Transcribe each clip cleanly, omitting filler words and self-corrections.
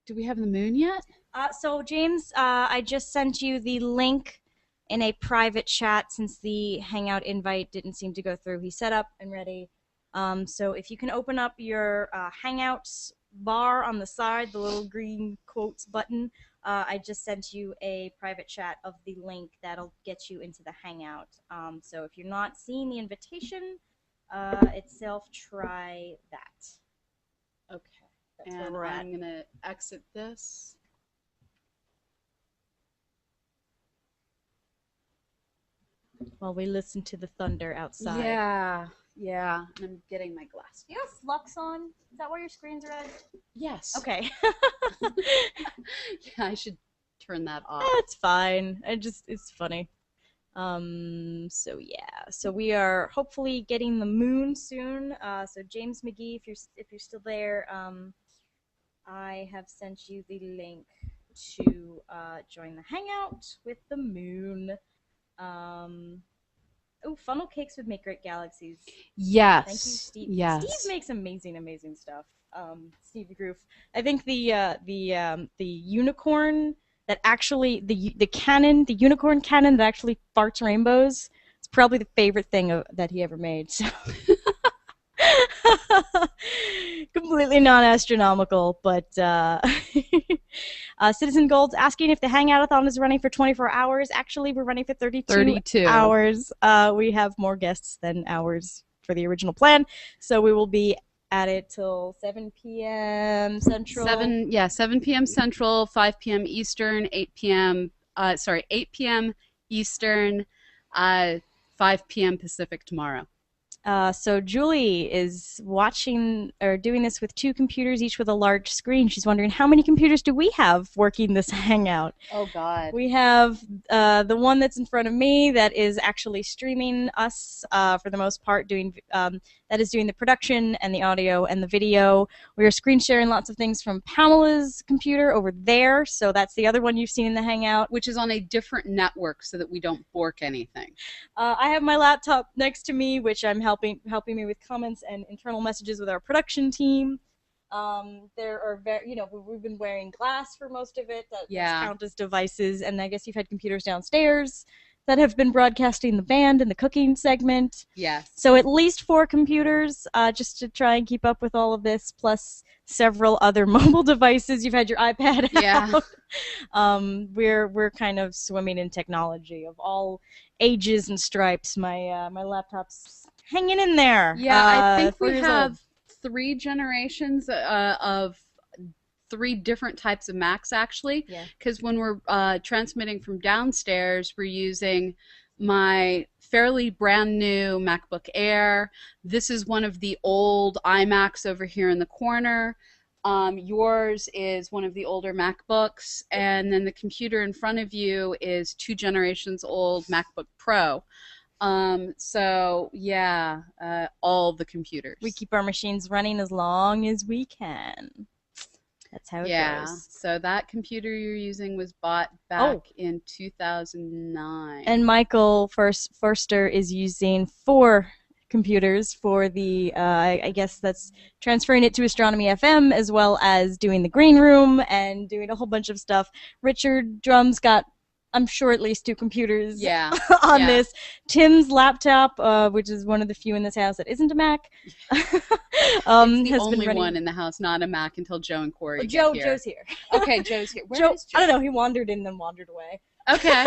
Do we have the moon yet? So James, I just sent you the link in a private chat since the Hangout invite didn't seem to go through. He's set up and ready. So if you can open up your Hangouts bar on the side, the little green quotes button, I just sent you a private chat of the link that'll get you into the Hangout. So if you're not seeing the invitation itself, try that. Okay. That's where And we're at. I'm going to exit this. While we listen to the thunder outside. Yeah. And I'm getting my glasses. Do you have flux on? Is that why your screen's red? Yes. Okay. Yeah, I should turn that off. It's fine. It's funny. So yeah. So we are hopefully getting the moon soon. So James McGee, if you're still there, I have sent you the link to join the Hangout with the moon. Oh, funnel cakes would make great galaxies. Yes. Thank you, Steve. Yes. Steve makes amazing stuff. Steve Groof. I think the unicorn that actually the unicorn cannon that actually farts rainbows. It's probably the favorite thing that he ever made. So. Completely non-astronomical, but Citizen Gold's asking if the Hangoutathon is running for 24 hours. Actually, we're running for 32 hours. We have more guests than hours for the original plan, so we will be at it till 7 p.m. Central. 7 p.m. Central, 5 p.m. Eastern, 8 p.m. Eastern, 5 p.m. Pacific tomorrow. So Julie is watching or doing this with 2 computers, each with a large screen. She's wondering, how many computers do we have working this Hangout? Oh, God. We have the one that's in front of me that is actually streaming us for the most part, that is doing the production and the audio and the video. We are screen sharing lots of things from Pamela's computer over there, so that's the other one you've seen in the Hangout. Which is on a different network so that we don't bork anything. I have my laptop next to me, which I'm helping me with comments and internal messages with our production team. There are we've been wearing glass for most of it that count as devices, and I guess you've had computers downstairs that have been broadcasting the band and the cooking segment. Yes. So at least 4 computers, just to try and keep up with all of this, plus several other mobile devices. You've had your iPad out. We're kind of swimming in technology of all ages and stripes. My laptop's hanging in there. Yeah, I think we have 3 generations of 3 different types of Macs, actually. Yeah. Because when we're transmitting from downstairs, we're using my fairly brand new MacBook Air. This is one of the old iMacs over here in the corner. Yours is one of the older MacBooks, and then the computer in front of you is 2 generations old MacBook Pro. So yeah, all the computers. We keep our machines running as long as we can. That's how it goes. So that computer you're using was bought back in 2009. And Michael Forster is using 4 computers for the, I guess that's transferring it to Astronomy FM, as well as doing the green room and doing a whole bunch of stuff. Richard Drum's got, I'm sure, at least 2 computers on this. Tim's laptop, which is one of the few in this house that isn't a Mac. It's the only one in the house not a Mac until Joe and Corey get here. Joe's here. Okay, Joe's here. Where is Joe? I don't know. He wandered in and wandered away. Okay.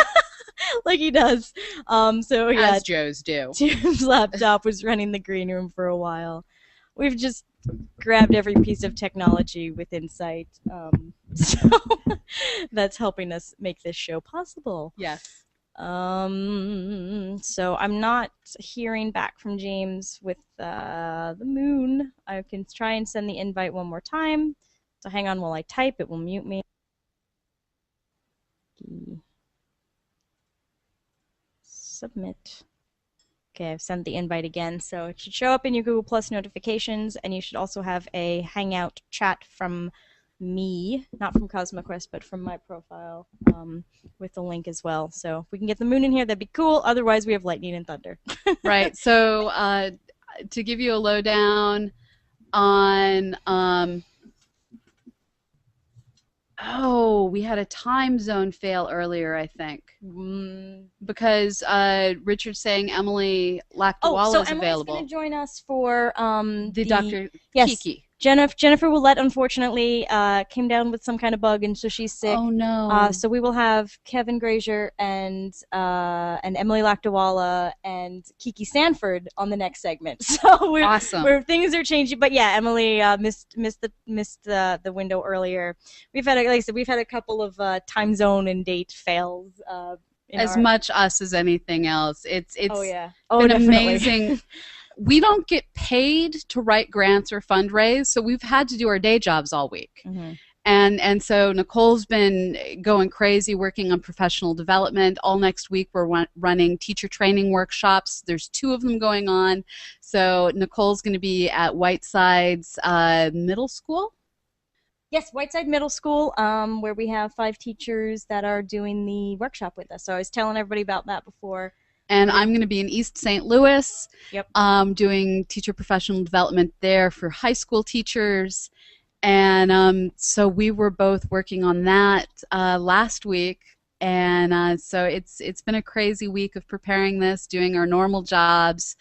Like he does. So yeah. As Joe's do. Tim's laptop was running the green room for a while. We've just grabbed every piece of technology within sight. So that's helping us make this show possible. Yes. So I'm not hearing back from James with the moon. I can try and send the invite one more time. So hang on while I type. It will mute me. Submit. Okay, I've sent the invite again, so it should show up in your Google Plus notifications, and you should also have a Hangout chat from me, not from Cosmoquest, but from my profile, with the link as well. So if we can get the moon in here, that'd be cool. Otherwise, we have lightning and thunder. Right. So to give you a lowdown on Oh, we had a time zone fail earlier, I think, because Richard's saying Emily Oh, Lakdawala so is Emily's going to available. join us for The the Dr. yes. Kiki. Jennifer Willette unfortunately came down with some kind of bug, and so she's sick. Oh no. So we will have Kevin Grazier and Emily Lakdawala and Kiki Sanford on the next segment. So Awesome. we're things are changing, but yeah, Emily missed the window earlier. We've had, like I said, we've had a couple of time zone and date fails. In As our much us as anything else. It's Oh yeah. been Definitely. amazing. We don't get paid to write grants or fundraise, so we've had to do our day jobs all week. Mm-hmm. And so Nicole's been going crazy working on professional development. All next week we're running teacher training workshops. There's 2 of them going on. So Nicole's going to be at Whiteside's middle school. Yes, Whiteside Middle School, where we have 5 teachers that are doing the workshop with us. So I was telling everybody about that before. And I'm going to be in East St. Louis, Yep. doing teacher professional development there for high school teachers. And so we were both working on that last week. And so it's been a crazy week of preparing this, doing our normal jobs.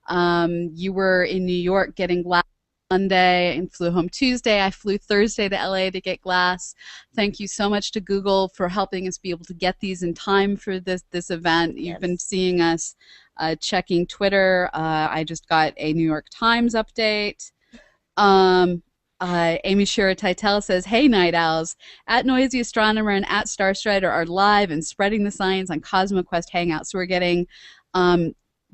You were in New York getting glass Monday and flew home Tuesday. I flew Thursday to LA to get glass. Thank you so much to Google for helping us be able to get these in time for this event. Yes. You've been seeing us checking Twitter. I just got a New York Times update. Amy Shira Titel says, "Hey, Night Owls, at Noisy Astronomer and at Starstrider are live and spreading the science on Cosmoquest Hangouts." So we're getting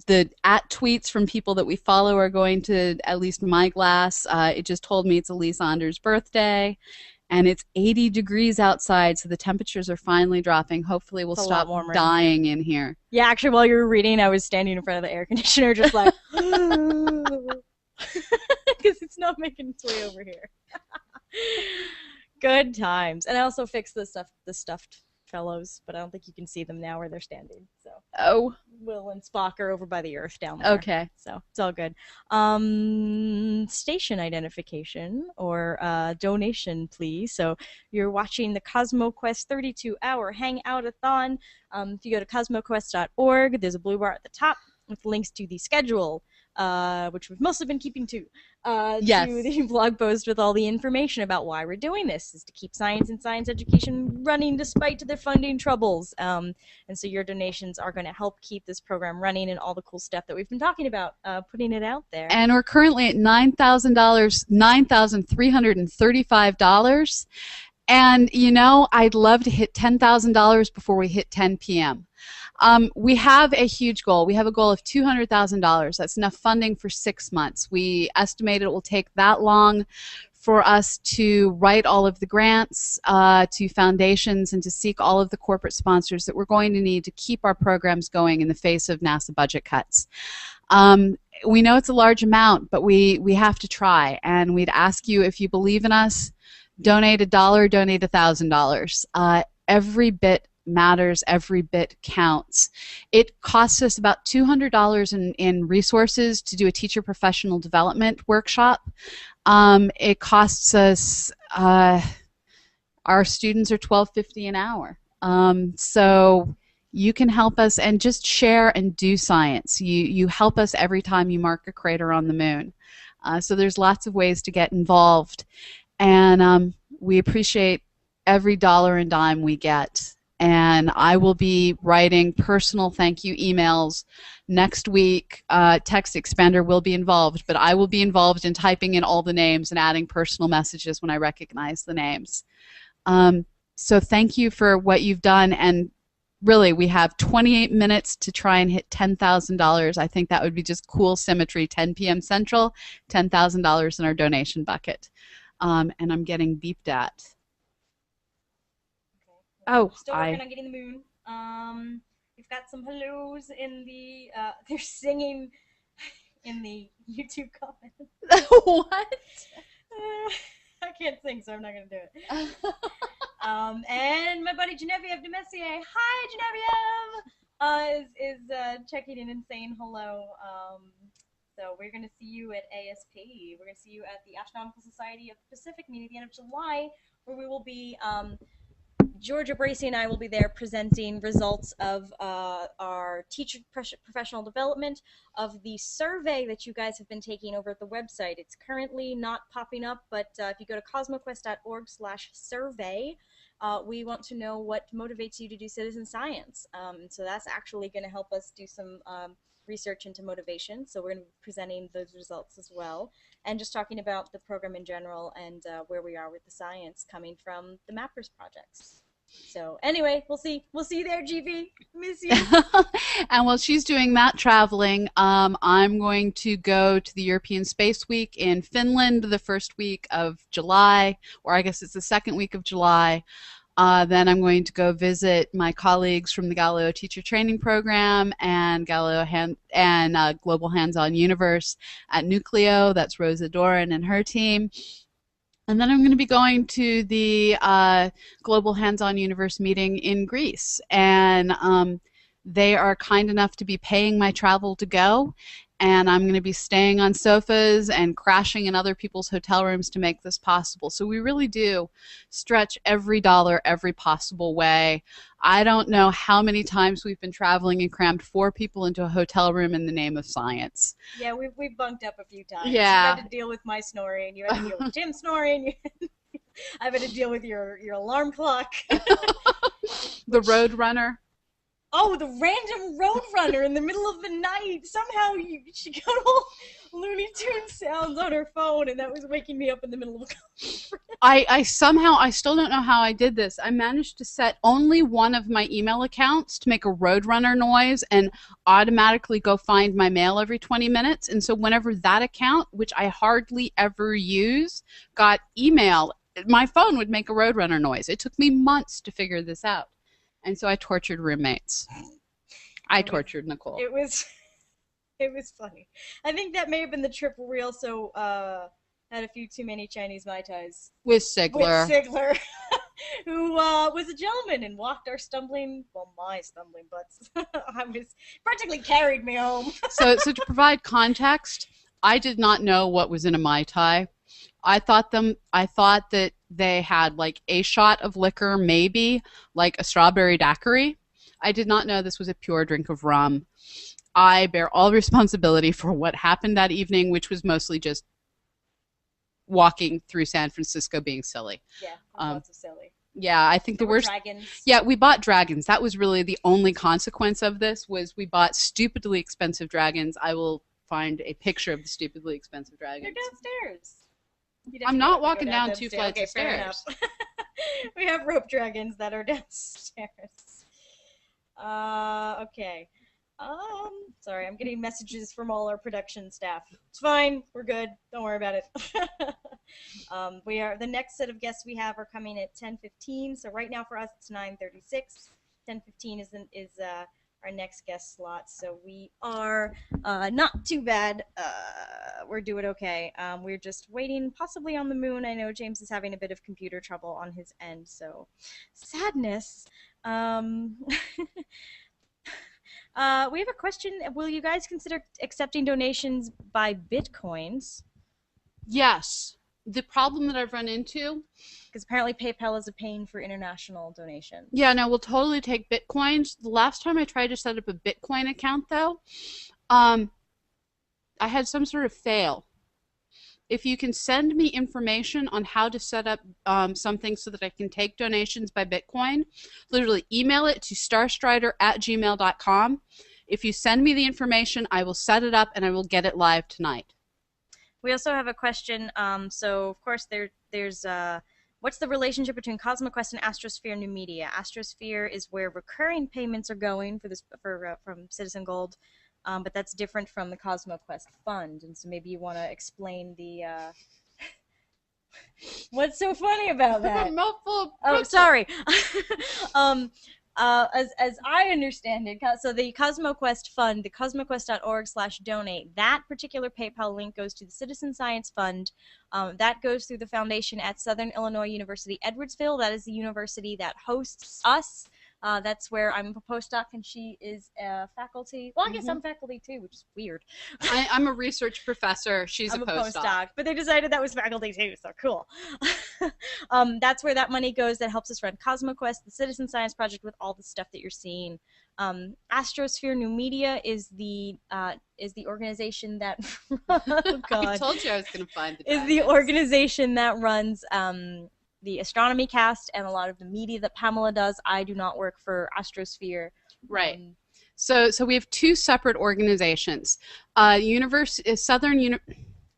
the at tweets from people that we follow are going to at least my glass. It just told me it's Elise Anders' birthday, and it's 80 degrees outside, so the temperatures are finally dropping. Hopefully we'll stop dying in here. Yeah, actually, while you were reading, I was standing in front of the air conditioner just like, because it's not making its way over here. Good times. And I also fixed the stuffed fellows, but I don't think you can see them now where they're standing. So Will and Spock are over by the Earth down there. Okay. So it's all good. Station identification or donation, please. So you're watching the Cosmoquest 32-hour Hangoutathon. If you go to cosmoquest.org, there's a blue bar at the top with links to the schedule, which we've mostly been keeping to the blog post with all the information about why we're doing this, is to keep science and science education running despite their funding troubles. And so your donations are going to help keep this program running and all the cool stuff that we've been talking about, putting it out there. And we're currently at $9,000, $9,335. And, you know, I'd love to hit $10,000 before we hit 10 p.m. We have a huge goal. We have a goal of $200,000. That's enough funding for 6 months. We estimate it will take that long for us to write all of the grants to foundations and to seek all of the corporate sponsors that we're going to need to keep our programs going in the face of NASA budget cuts. We know it's a large amount, but we have to try. And we'd ask you, if you believe in us, donate $1, donate $1,000. Every bit matters, every bit counts. It costs us about $200 in resources to do a teacher professional development workshop. It costs us, our students are $12.50 an hour. So you can help us and just share and do science. You help us every time you mark a crater on the moon. So there's lots of ways to get involved. And we appreciate every dollar and dime we get. And I will be writing personal thank you emails next week. Text Expander will be involved, but I will be involved in typing in all the names and adding personal messages when I recognize the names. So thank you for what you've done. And really, we have 28 minutes to try and hit $10,000. I think that would be just cool symmetry. 10 p.m. Central, $10,000 in our donation bucket. And I'm getting beeped at. Oh, still working on getting the moon. We've got some hellos in the. They're singing in the YouTube comments. What? I can't sing, so I'm not gonna do it. And my buddy Genevieve de Messier, hi Genevieve, is checking in and saying hello. So we're going to see you at ASP. We're going to see you at the Astronomical Society of the Pacific meeting at the end of July, where we will be Georgia Bracey and I will be there presenting results of our teacher professional development of the survey that you guys have been taking over at the website. It's currently not popping up, but if you go to cosmoquest.org/survey, we want to know what motivates you to do citizen science. So that's actually going to help us do some research into motivation. So we're going to be presenting those results as well, and just talking about the program in general and where we are with the science coming from the Mappers projects. So anyway, we'll see you there, GB. Miss you. And while she's doing that traveling, I'm going to go to the European Space Week in Finland the first week of July, or I guess it's the second week of July. Then I'm going to go visit my colleagues from the Galileo Teacher Training Program and Global Hands-On Universe at Nucleo. That's Rosa Doran and her team. And then I'm going to be going to the Global Hands-On Universe meeting in Greece. And they are kind enough to be paying my travel to go. And I'm going to be staying on sofas and crashing in other people's hotel rooms to make this possible. So we really do stretch every dollar every possible way. I don't know how many times we've been traveling and crammed 4 people into a hotel room in the name of science. Yeah, we've bunked up a few times. Yeah. You had to deal with my snoring. You had to deal with Jim snoring. I've had to deal with your alarm clock. The Roadrunner. Oh, the random Roadrunner in the middle of the night. Somehow she got all Looney Tunes sounds on her phone, and that was waking me up in the middle of a conference. I still don't know how I did this. I managed to set only one of my email accounts to make a Roadrunner noise and automatically go find my mail every 20 minutes. And so whenever that account, which I hardly ever use, got email, my phone would make a Roadrunner noise. It took me months to figure this out. And so I tortured roommates. I tortured Nicole. It was funny. I think that may have been the trip where we also had a few too many Chinese Mai Tais. With Sigler. Who was a gentleman and walked my stumbling butts. I was practically carried me home. So to provide context, I did not know what was in a Mai Tai. I thought that they had like a shot of liquor, maybe like a strawberry daiquiri. I did not know this was a pure drink of rum. I bear all responsibility for what happened that evening, which was mostly just walking through San Francisco being silly. Yeah, lots of silly. Yeah, I think there the were worst. Dragons. Yeah, we bought dragons. That was really the only consequence of this. Was we bought stupidly expensive dragons. I will find a picture of the stupidly expensive dragons. They're downstairs. I'm not walking down 2 flights of stairs. We have rope dragons that are downstairs. Okay. Sorry, I'm getting messages from all our production staff. It's fine. We're good. Don't worry about it. The next set of guests we have are coming at 10:15. So right now for us it's 9:36. 10:15 is our next guest slot. So we are not too bad. We're doing okay. We're just waiting possibly on the moon. I know James is having a bit of computer trouble on his end, so sadness. We have a question. Will you guys consider accepting donations by Bitcoins? Yes. The problem that I've run into, because apparently PayPal is a pain for international donations. Yeah, no, we'll totally take Bitcoins. The last time I tried to set up a Bitcoin account, though, I had some sort of fail. If you can send me information on how to set up something so that I can take donations by Bitcoin, literally email it to starstrider@gmail.com. If you send me the information, I will set it up and I will get it live tonight. We also have a question. So, of course, there's what's the relationship between Cosmoquest and Astrosphere New Media? Astrosphere is where recurring payments are going from Citizen Gold, but that's different from the Cosmoquest Fund. And so maybe you want to explain the what's so funny about that? Oh, sorry. As I understand it, so the Cosmoquest Fund, the cosmoquest.org/donate, that particular PayPal link goes to the Citizen Science Fund. That goes through the foundation at Southern Illinois University, Edwardsville. That is the university that hosts us. That's where I'm a postdoc and she is a faculty. Well, I guess I'm faculty too, which is weird. I'm a research professor. She's I'm a postdoc. but they decided that was faculty too, so cool. That's where that money goes that helps us run Cosmoquest, the citizen science project, with all the stuff that you're seeing. Astrosphere New Media is the organization that oh God, I told you I was going to find the is the organization that runs the astronomy cast and a lot of the media that Pamela does. I do not work for Astrosphere. Right. So we have two separate organizations.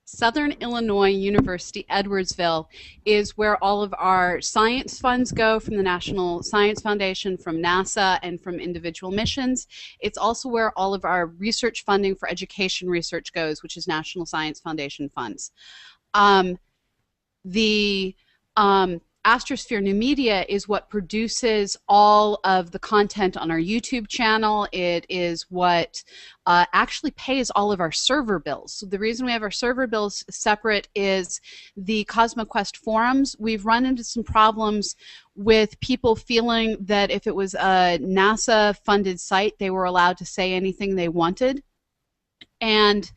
Southern Illinois University, Edwardsville, is where all of our science funds go from the National Science Foundation, from NASA, and from individual missions. It's also where all of our research funding for education research goes, which is National Science Foundation funds. The Astrosphere New Media is what produces all of the content on our YouTube channel. It is what actually pays all of our server bills. So the reason we have our server bills separate is the Cosmoquest forums. We've run into some problems with people feeling that if it was a NASA-funded site, they were allowed to say anything they wanted. And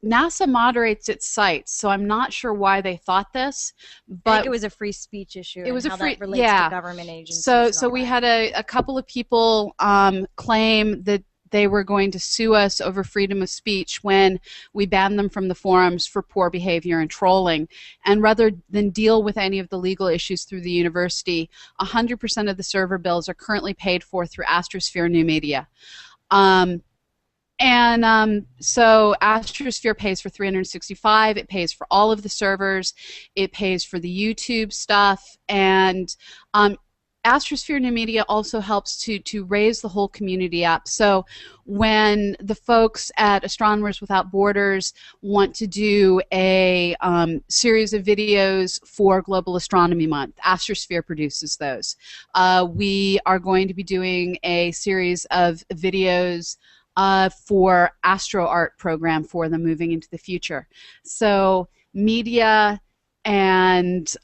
NASA moderates its sites, so I'm not sure why they thought this, but I think it was a free speech issue. It was and a how free, that relates yeah. to government agencies. So we had a couple of people claim that they were going to sue us over freedom of speech when we banned them from the forums for poor behavior and trolling. And rather than deal with any of the legal issues through the university, 100% of the server bills are currently paid for through Astrosphere New Media. So Astrosphere pays for 365. It pays for all of the servers. It pays for the YouTube stuff. And Astrosphere New Media also helps to raise the whole community up. So when the folks at Astronomers Without Borders want to do a series of videos for Global Astronomy Month, Astrosphere produces those. We are going to be doing a series of videos for Astro Art program for them moving into the future. So media and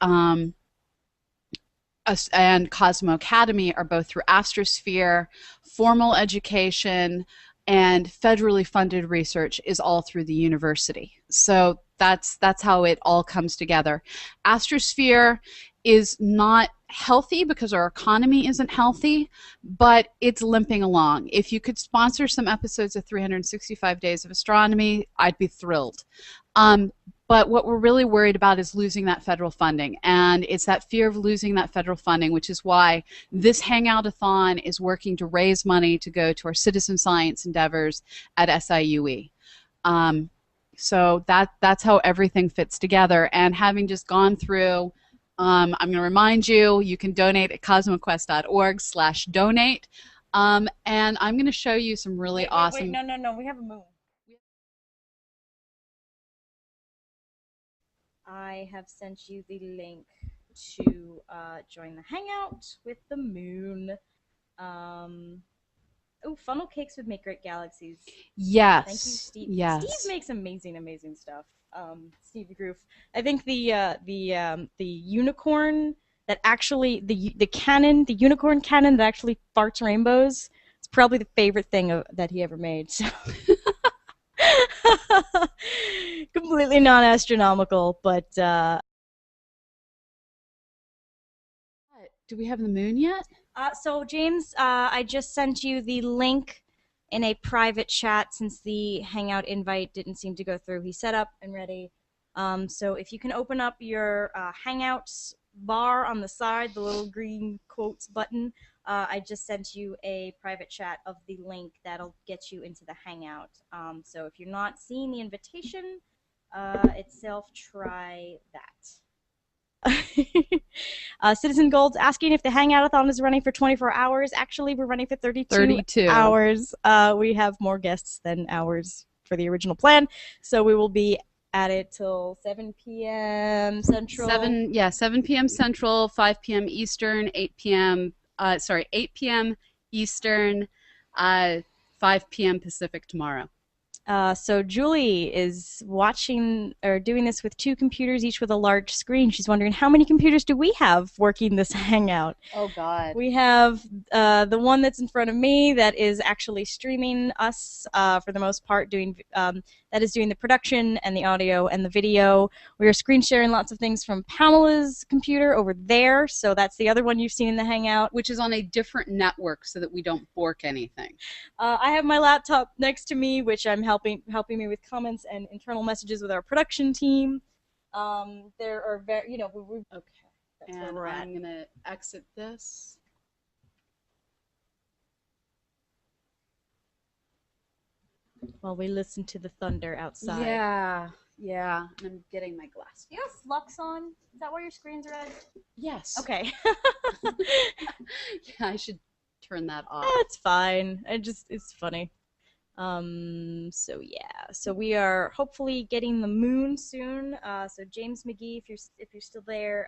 Cosmo Academy are both through Astrosphere. Formal education and federally funded research is all through the university. So that's how it all comes together. Astrosphere is not healthy because our economy isn't healthy, but it's limping along. If you could sponsor some episodes of 365 Days of Astronomy, I'd be thrilled. But what we're really worried about is losing that federal funding, and it's that fear of losing that federal funding, which is why this Hangoutathon is working to raise money to go to our citizen science endeavors at SIUE. So that's how everything fits together. And having just gone through, I'm going to remind you, you can donate at cosmoquest.org/donate. And I'm going to show you some really awesome... Wait, no, we have a moon. I have sent you the link to join the Hangout with the moon. Oh, funnel cakes would make great galaxies. Yes. Thank you, Steve. Yes. Steve makes amazing stuff. Steve the Groof. I think the unicorn that actually the unicorn cannon that actually farts rainbows. It's probably the favorite thing that he ever made. So. Completely non-astronomical, but Do we have the moon yet? So James, I just sent you the link in a private chat since the Hangout invite didn't seem to go through. He's set up and ready. So if you can open up your Hangouts bar on the side, the little green quotes button, I just sent you a private chat of the link that'll get you into the Hangout. So if you're not seeing the invitation itself, try that. Citizen Gold's asking if the Hangoutathon is running for 24 hours. Actually, we're running for 32 hours. We have more guests than hours for the original plan, so we will be at it till 7 p.m. Central. 7 p.m. Central, 5 p.m. Eastern, 8 p.m. 8 p.m. Eastern, 5 p.m. Pacific tomorrow. So Julie is watching or doing this with two computers, each with a large screen. She's wondering how many computers do we have working this Hangout? Oh God. We have the one that's in front of me that is actually streaming us for the most part, doing that is doing the production and the audio and the video. We are screen sharing lots of things from Pamela's computer over there, so that's the other one you've seen in the Hangout. Which is on a different network so that we don't bork anything. I have my laptop next to me, which I'm helping me with comments and internal messages with our production team. There are very, Okay. that's And where we're at. I'm gonna exit this. While we listen to the thunder outside. Yeah. I'm getting my glass. Do you have flux on? Is that why your screen's red? Yes. Okay. Yeah, I should turn that off. It's fine. It's funny. So yeah. So we are hopefully getting the moon soon. So James McGee, if you're still there,